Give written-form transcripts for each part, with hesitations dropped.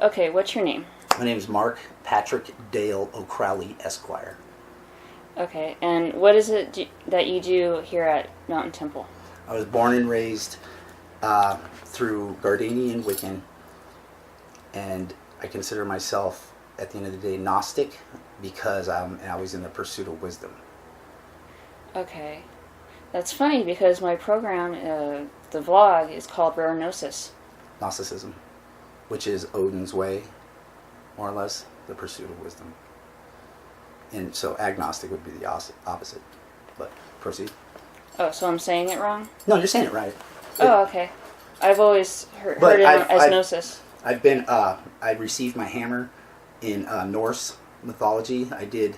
Okay, what's your name? My name is Mark Patrick Dale O'Crowley, Esquire. Okay, and what is it that you do here at Mountain Temple? I was born and raised through Gardenian Wiccan, and I consider myself, at the end of the day, Gnostic, because I'm always in the pursuit of wisdom. Okay. That's funny because my program, the vlog, is called Rare Gnosis. Gnosticism, which is Odin's way, more or less, the pursuit of wisdom. And so agnostic would be the opposite. But proceed. Oh, so I'm saying it wrong? No, you're saying it right. Oh, okay. I've always heard it as Gnosis. I received my hammer in Norse mythology. I did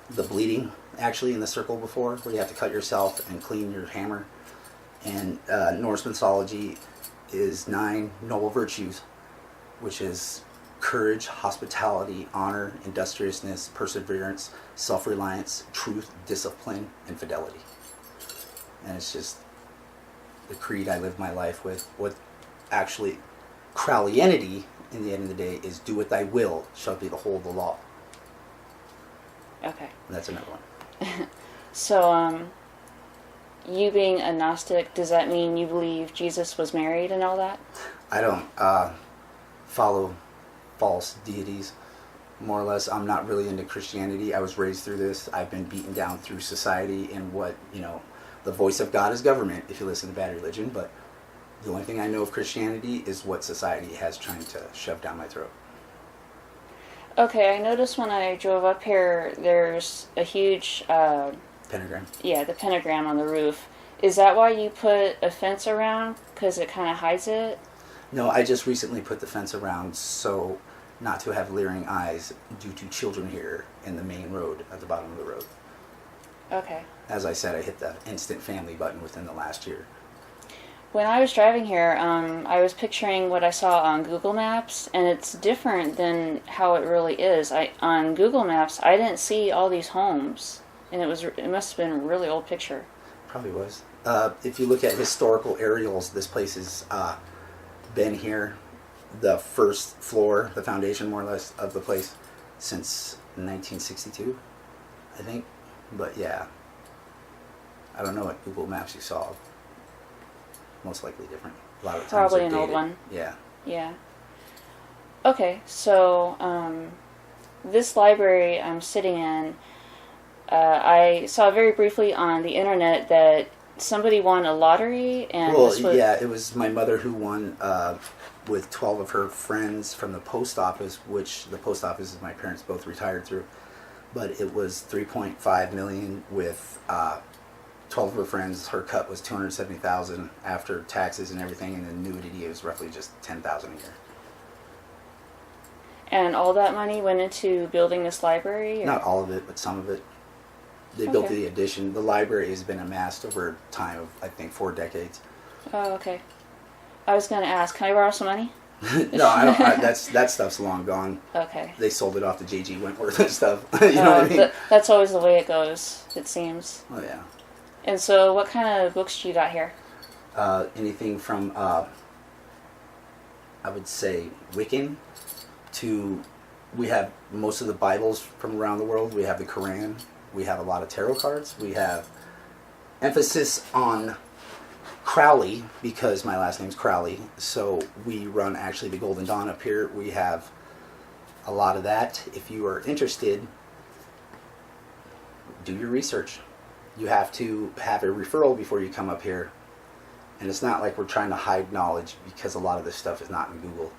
the bleeding, actually, in the circle before, where you have to cut yourself and clean your hammer. And Norse mythology is 9 noble virtues, which is courage, hospitality, honor, industriousness, perseverance, self-reliance, truth, discipline, and fidelity. And it's just the creed I live my life with. What actually Crowleyanity, in the end of the day, is do what thy will shall be the whole of the law. Okay. And that's another one. So, you being a Gnostic, does that mean you believe Jesus was married and all that? I don't follow false deities, more or less. I'm not really into Christianity. I was raised through this. I've been beaten down through society and what, the voice of God is government, if you listen to Bad Religion, but the only thing I know of Christianity is what society has trying to shove down my throat. Okay, I noticed when I drove up here, there's a huge... pentagram. Yeah, the pentagram on the roof. Is that why you put a fence around? Because it kind of hides it? No, I just recently put the fence around so not to have leering eyes due to children here in the main road at the bottom of the road. Okay. As I said, I hit the instant family button within the last year. When I was driving here, I was picturing what I saw on Google Maps, and it's different than how it really is. On Google Maps, I didn't see all these homes, and it must have been a really old picture. Probably was. If you look at historical aerials, this place has been here, the first floor, the foundation more or less of the place, since 1962, I think. But yeah, I don't know what Google Maps you saw. Most likely different. A lot of times Probably they're an old dated. one. Yeah. Yeah. Okay, so this library I'm sitting in, I saw very briefly on the internet that somebody won a lottery, and yeah, it was my mother who won with 12 of her friends from the post office, which the post office is my parents both retired through. But it was $3.5 million with 12 of her friends. Her cut was $270,000 after taxes and everything, and the annuity was roughly just $10,000 a year. And all that money went into building this library? Or? Not all of it, but some of it. They built the addition. The library has been amassed over time of, I think, 4 decades. Oh, okay. I was going to ask, can I borrow some money? No, I don't. That stuff's long gone. Okay. They sold it off to J.G. Wentworth and stuff. You know what I mean? That's always the way it goes, it seems. Oh, yeah. And so what kind of books do you got here? Anything from, I would say, Wiccan to... We have most of the Bibles from around the world. We have the Quran. We have a lot of tarot cards. We have emphasis on Crowley, because my last name's Crowley. So we run actually the Golden Dawn up here. We have a lot of that. If you are interested, do your research. You have to have a referral before you come up here. And it's not like we're trying to hide knowledge, because a lot of this stuff is not in Google.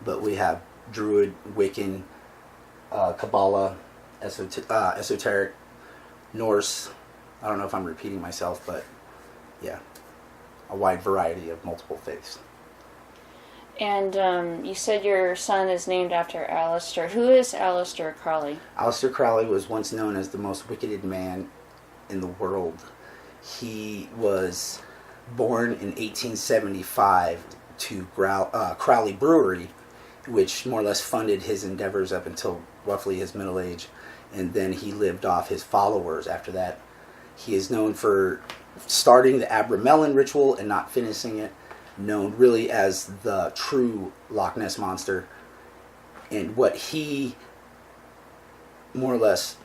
But we have Druid, Wiccan, Kabbalah, esoteric, Norse. I don't know if I'm repeating myself, but yeah, a wide variety of multiple faiths. And you said your son is named after Aleister. Who is Aleister Crowley? Aleister Crowley was once known as the most wicked man in the world. He was born in 1875 to Crowley Brewery, which more or less funded his endeavors up until roughly his middle age, and then he lived off his followers after that. He is known for starting the Abramelin ritual and not finishing it, known really as the true Loch Ness Monster, And what he more or less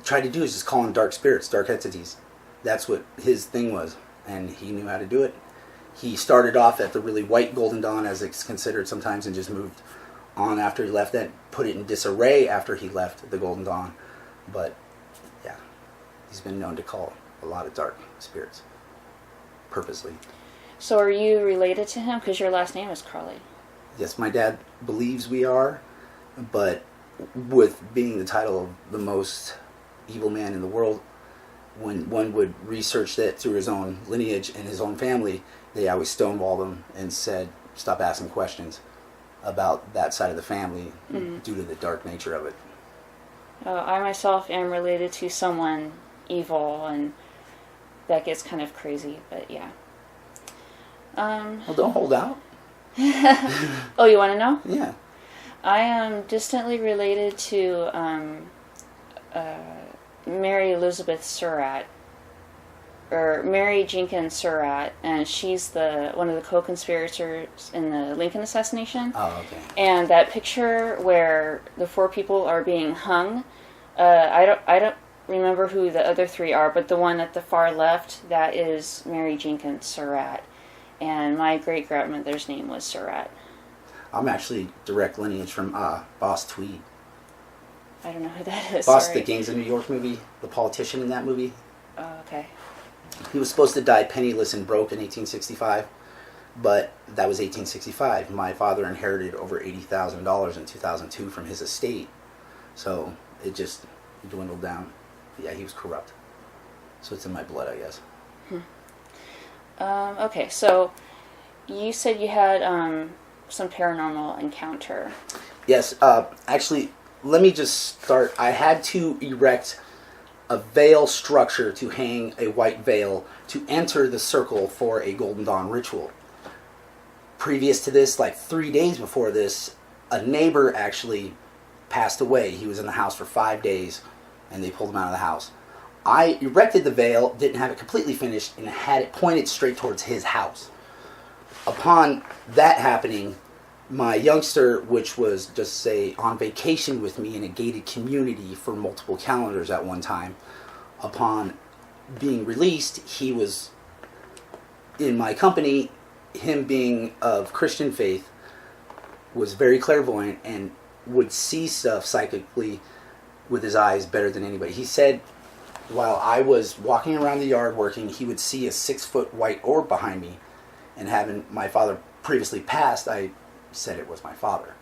tried to do is just call in dark spirits, dark entities. That's what his thing was, and he knew how to do it. He started off at the really white Golden Dawn, as it's considered sometimes, and just moved on after he left that, put it in disarray after he left the Golden Dawn. But yeah, he's been known to call a lot of dark spirits purposely. So are you related to him? Because your last name is Crawley. Yes, my dad believes we are, but with being the title of the most evil man in the world, when one would research that through his own lineage and his own family, they always stonewalled him and said, stop asking questions about that side of the family due to the dark nature of it. I myself am related to someone evil, and that gets kind of crazy, but yeah. Well, don't hold out. Oh, you want to know? Yeah. I am distantly related to Mary Elizabeth Surratt, or Mary Jenkins Surratt, and she's one of the co-conspirators in the Lincoln assassination. Oh, okay. And that picture where the 4 people are being hung, I don't remember who the other 3 are, but the one at the far left, that is Mary Jenkins Surratt, and my great-grandmother's name was Surratt. I'm actually direct lineage from Boss Tweed. I don't know who that is. Boss, sorry. the Gangs of New York movie, the politician in that movie. Oh, okay. He was supposed to die penniless and broke in 1865, but that was 1865. My father inherited over $80,000 in 2002 from his estate, so it just dwindled down. Yeah, he was corrupt. So it's in my blood, I guess. Okay, so you said you had some paranormal encounter. Yes, actually, let me just start. I had to erect a veil structure to hang a white veil to enter the circle for a Golden Dawn ritual. Previous to this, like 3 days before this, a neighbor actually passed away. He was in the house for 5 days, and they pulled him out of the house. I erected the veil, didn't have it completely finished, and had it pointed straight towards his house. Upon that happening, my youngster, which was just say on vacation with me in a gated community for multiple calendars at one time, upon being released, he was in my company. Him being of Christian faith, was very clairvoyant and would see stuff psychically with his eyes better than anybody. He said while I was walking around the yard working, he would see a 6-foot white orb behind me, and having my father previously passed, I said it was my father.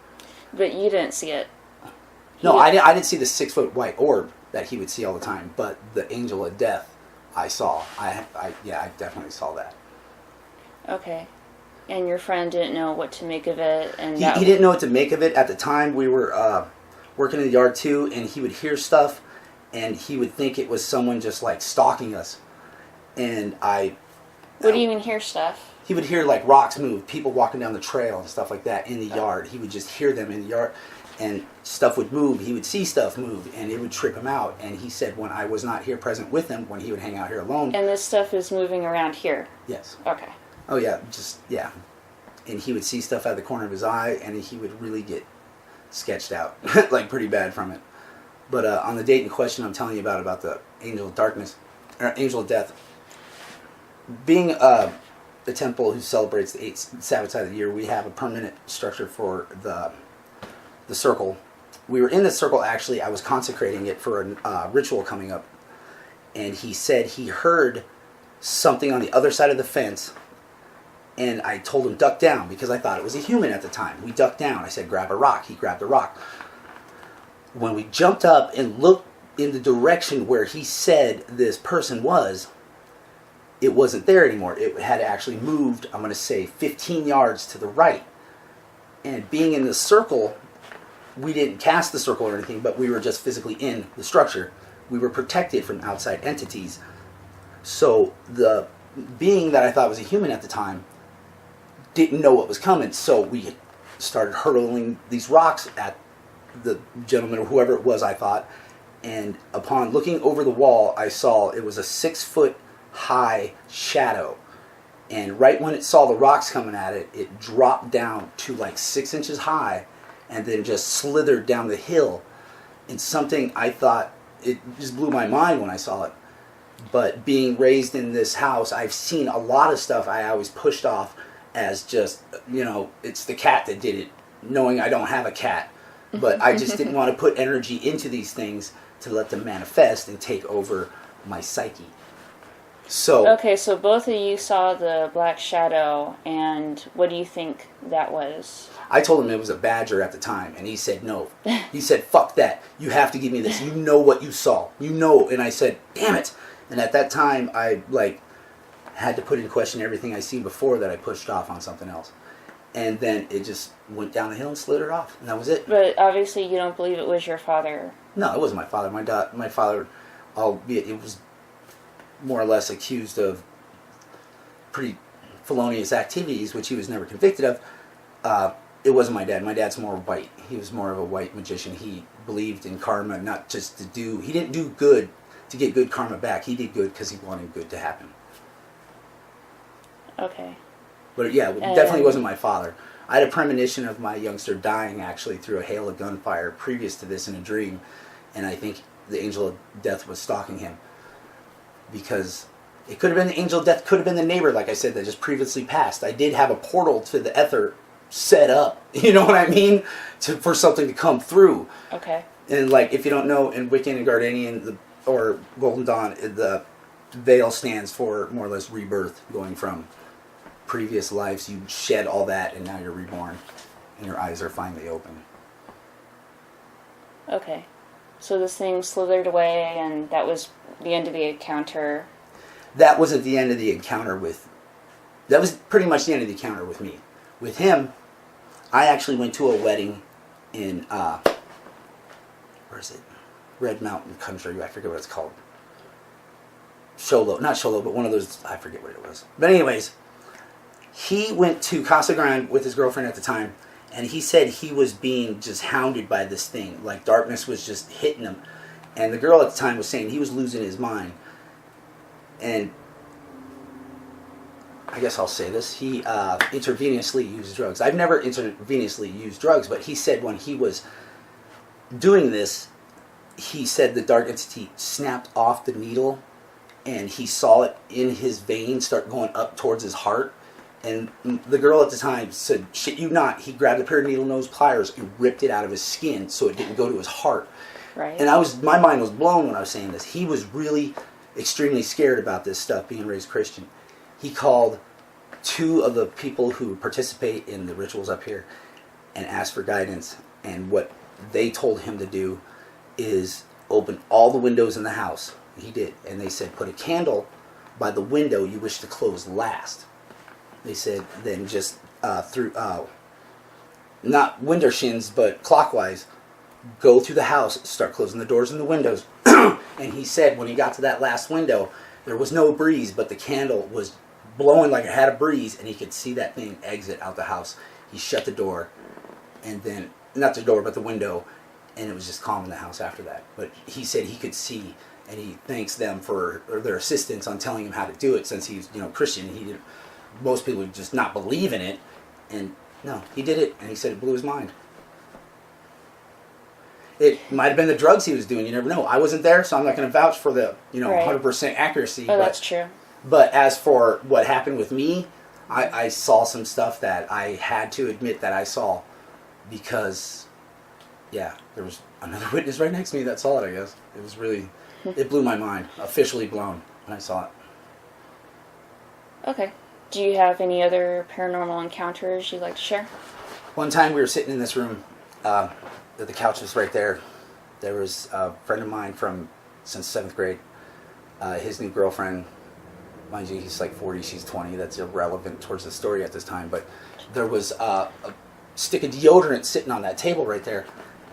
But you didn't see it. No, I didn't see the 6-foot white orb that he would see all the time, but the angel of death I saw. I definitely saw that. Okay. And your friend didn't know what to make of it, and he didn't know what to make of it at the time. We were working in the yard too, and he would hear stuff, and he would think it was someone just like stalking us. And What do you mean hear stuff? He would hear like rocks move, people walking down the trail and stuff like that in the yard. He would just hear them in the yard, and stuff would move. He would see stuff move, and it would trip him out. And he said when I was not here present with him, when he would hang out here alone. And this stuff is moving around here? Yes. Okay. Oh yeah, yeah. And he would see stuff out of the corner of his eye, and he would really get sketched out, like pretty bad from it. But on the date in question I'm telling you about the angel of darkness, or angel of death, being a temple who celebrates the 8th Sabbath of the year, we have a permanent structure for the circle. We were in the circle, actually. I was consecrating it for a ritual coming up, and he said he heard something on the other side of the fence, and I told him duck down because I thought it was a human at the time. We ducked down. I said grab a rock. He grabbed a rock. When we jumped up and looked in the direction where he said this person was, it wasn't there anymore. It had actually moved, I'm going to say, 15 yards to the right. And being in the circle, we didn't cast the circle or anything, but we were just physically in the structure. We were protected from outside entities. So the being that I thought was a human at the time didn't know what was coming. So we started hurling these rocks at the gentleman or whoever it was, I thought. And upon looking over the wall, I saw it was a 6-foot high shadow, and right when it saw the rocks coming at it, it dropped down to like 6 inches high, and then just slithered down the hill. And something I thought, it just blew my mind when I saw it. But being raised in this house, I've seen a lot of stuff I always pushed off as just, it's the cat that did it, knowing I don't have a cat. But I just didn't want to put energy into these things to let them manifest and take over my psyche. So Okay, so both of you saw the black shadow, and what do you think that was? I told him it was a badger at the time, and he said no. He said, fuck that. You have to give me this. You know what you saw. You know. And I said, damn it. And at that time, I had to put in question everything I seen before that I pushed off on something else. And then it just went down the hill and slithered off, and that was it. But obviously you don't believe it was your father. No, it wasn't my father. My father, albeit it was more or less accused of pretty felonious activities, which he was never convicted of. It wasn't my dad. My dad's more white. He was more of a white magician. He believed in karma, not just he didn't do good to get good karma back. He did good because he wanted good to happen. Okay. But yeah, it definitely wasn't my father. I had a premonition of my youngster dying actually through a hail of gunfire previous to this in a dream, and I think the angel of death was stalking him. Because it could have been the angel of death, could have been the neighbor, like I said, that just previously passed. I did have a portal to the ether set up, you know what I mean? For something to come through. Okay. And if you don't know, in Wiccan and Gardenian, or Golden Dawn, the veil stands for more or less rebirth, going from previous lives. You shed all that, and now you're reborn, and your eyes are finally open. Okay. So this thing slithered away, and that was the end of the encounter. That wasn't the end of the encounter that was pretty much the end of the encounter with me. With him, I actually went to a wedding in, where is it? Red Mountain Country, I forget what it's called. Not Sholo, but one of those, I forget what it was. But anyways, he went to Casa Grande with his girlfriend at the time, and he said he was being just hounded by this thing. Like darkness was just hitting him. And the girl at the time was saying he was losing his mind. And I guess I'll say this. He intravenously used drugs. I've never intravenously used drugs, but he said when he was doing this, he said the dark entity snapped off the needle, and he saw it in his veins start going up towards his heart. And the girl at the time said, shit you not, he grabbed a pair of needle nose pliers and ripped it out of his skin so it didn't go to his heart. Right. And my mind was blown when I was saying this. He was really extremely scared about this stuff, being raised Christian. He called 2 of the people who participate in the rituals up here and asked for guidance. And what they told him to do is open all the windows in the house. He did. And they said, put a candle by the window you wish to close last. They said, then just through, not window shins, but clockwise, go through the house, start closing the doors and the windows. And he said when he got to that last window, there was no breeze, but the candle was blowing like it had a breeze, and he could see that thing exit out the house. He shut the door, and then, not the door, but the window, and it was just calm in the house after that. But he said he could see, and he thanks them for their assistance on telling him how to do it, since he's Christian. He didn't. Most people would just not believe in it, and no, he did it, and he said it blew his mind. It might have been the drugs he was doing. You never know. I wasn't there, so I'm not going to vouch for the 100% accuracy. Oh, that's true. But as for what happened with me, I saw some stuff that I had to admit that I saw because, yeah, there was another witness right next to me that saw it, I guess. It was really, it blew my mind. Officially blown when I saw it. Okay. Do you have any other paranormal encounters you'd like to share? One time we were sitting in this room, the couch was right there. There was a friend of mine since 7th grade. His new girlfriend, mind you, he's like 40, she's 20. That's irrelevant towards the story at this time. But there was a stick of deodorant sitting on that table right there.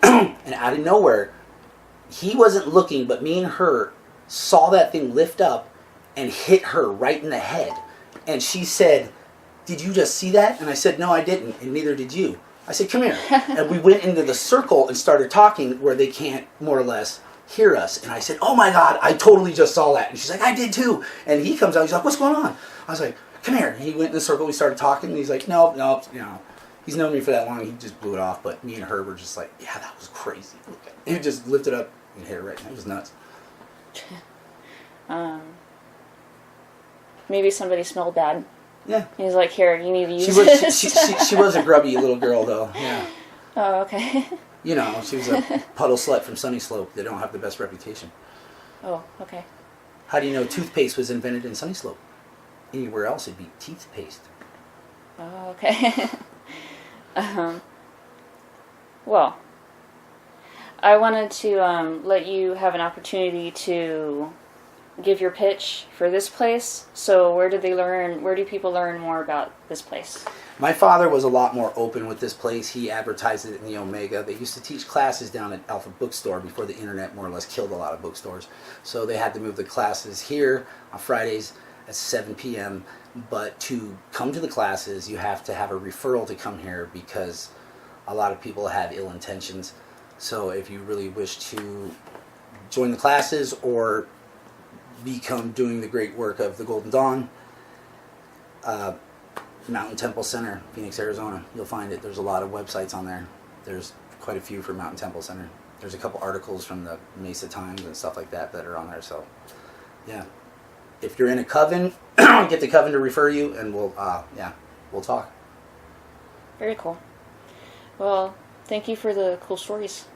And out of nowhere, he wasn't looking, but me and her saw that thing lift up and hit her right in the head. And she said, "Did you just see that?" And I said, "No, I didn't, and neither did you." I said, "Come here." And we went into the circle and started talking where they can't, more or less, hear us. And I said, "Oh my God, I totally just saw that." And she's like, "I did too." And he comes out, he's like, "What's going on?" I was like, "Come here." And he went in the circle, we started talking, and he's like, "No." He's known me for that long. He just blew it off. But me and her were just like, yeah, that was crazy. He just lifted up and hit it right. It was nuts. Maybe somebody smelled bad. Yeah. He's like, here, you need to use She was a grubby little girl, though. Yeah. Oh, okay. You know, she was a puddle slut from Sunny Slope. They don't have the best reputation. Oh, okay. How do you know toothpaste was invented in Sunny Slope? Anywhere else, it'd be teeth paste. Oh, okay. Well, I wanted to let you have an opportunity to give your pitch for this place. So where do people learn more about this place? My father was a lot more open with this place. He advertised it in the Omega. They used to teach classes down at Alpha Bookstore before the internet more or less killed a lot of bookstores. So they had to move the classes here on Fridays at 7 p.m. But to come to the classes, you have to have a referral to come here because a lot of people have ill intentions. So if you really wish to join the classes or become doing the great work of the Golden Dawn, Mountain Temple Center, Phoenix, Arizona, you'll find it. There's a lot of websites on there. There's quite a few for Mountain Temple Center. There's a couple articles from the Mesa Times and stuff like that that are on there. So, yeah. If you're in a coven, get the coven to refer you, and we'll talk. Very cool. Well, thank you for the cool stories.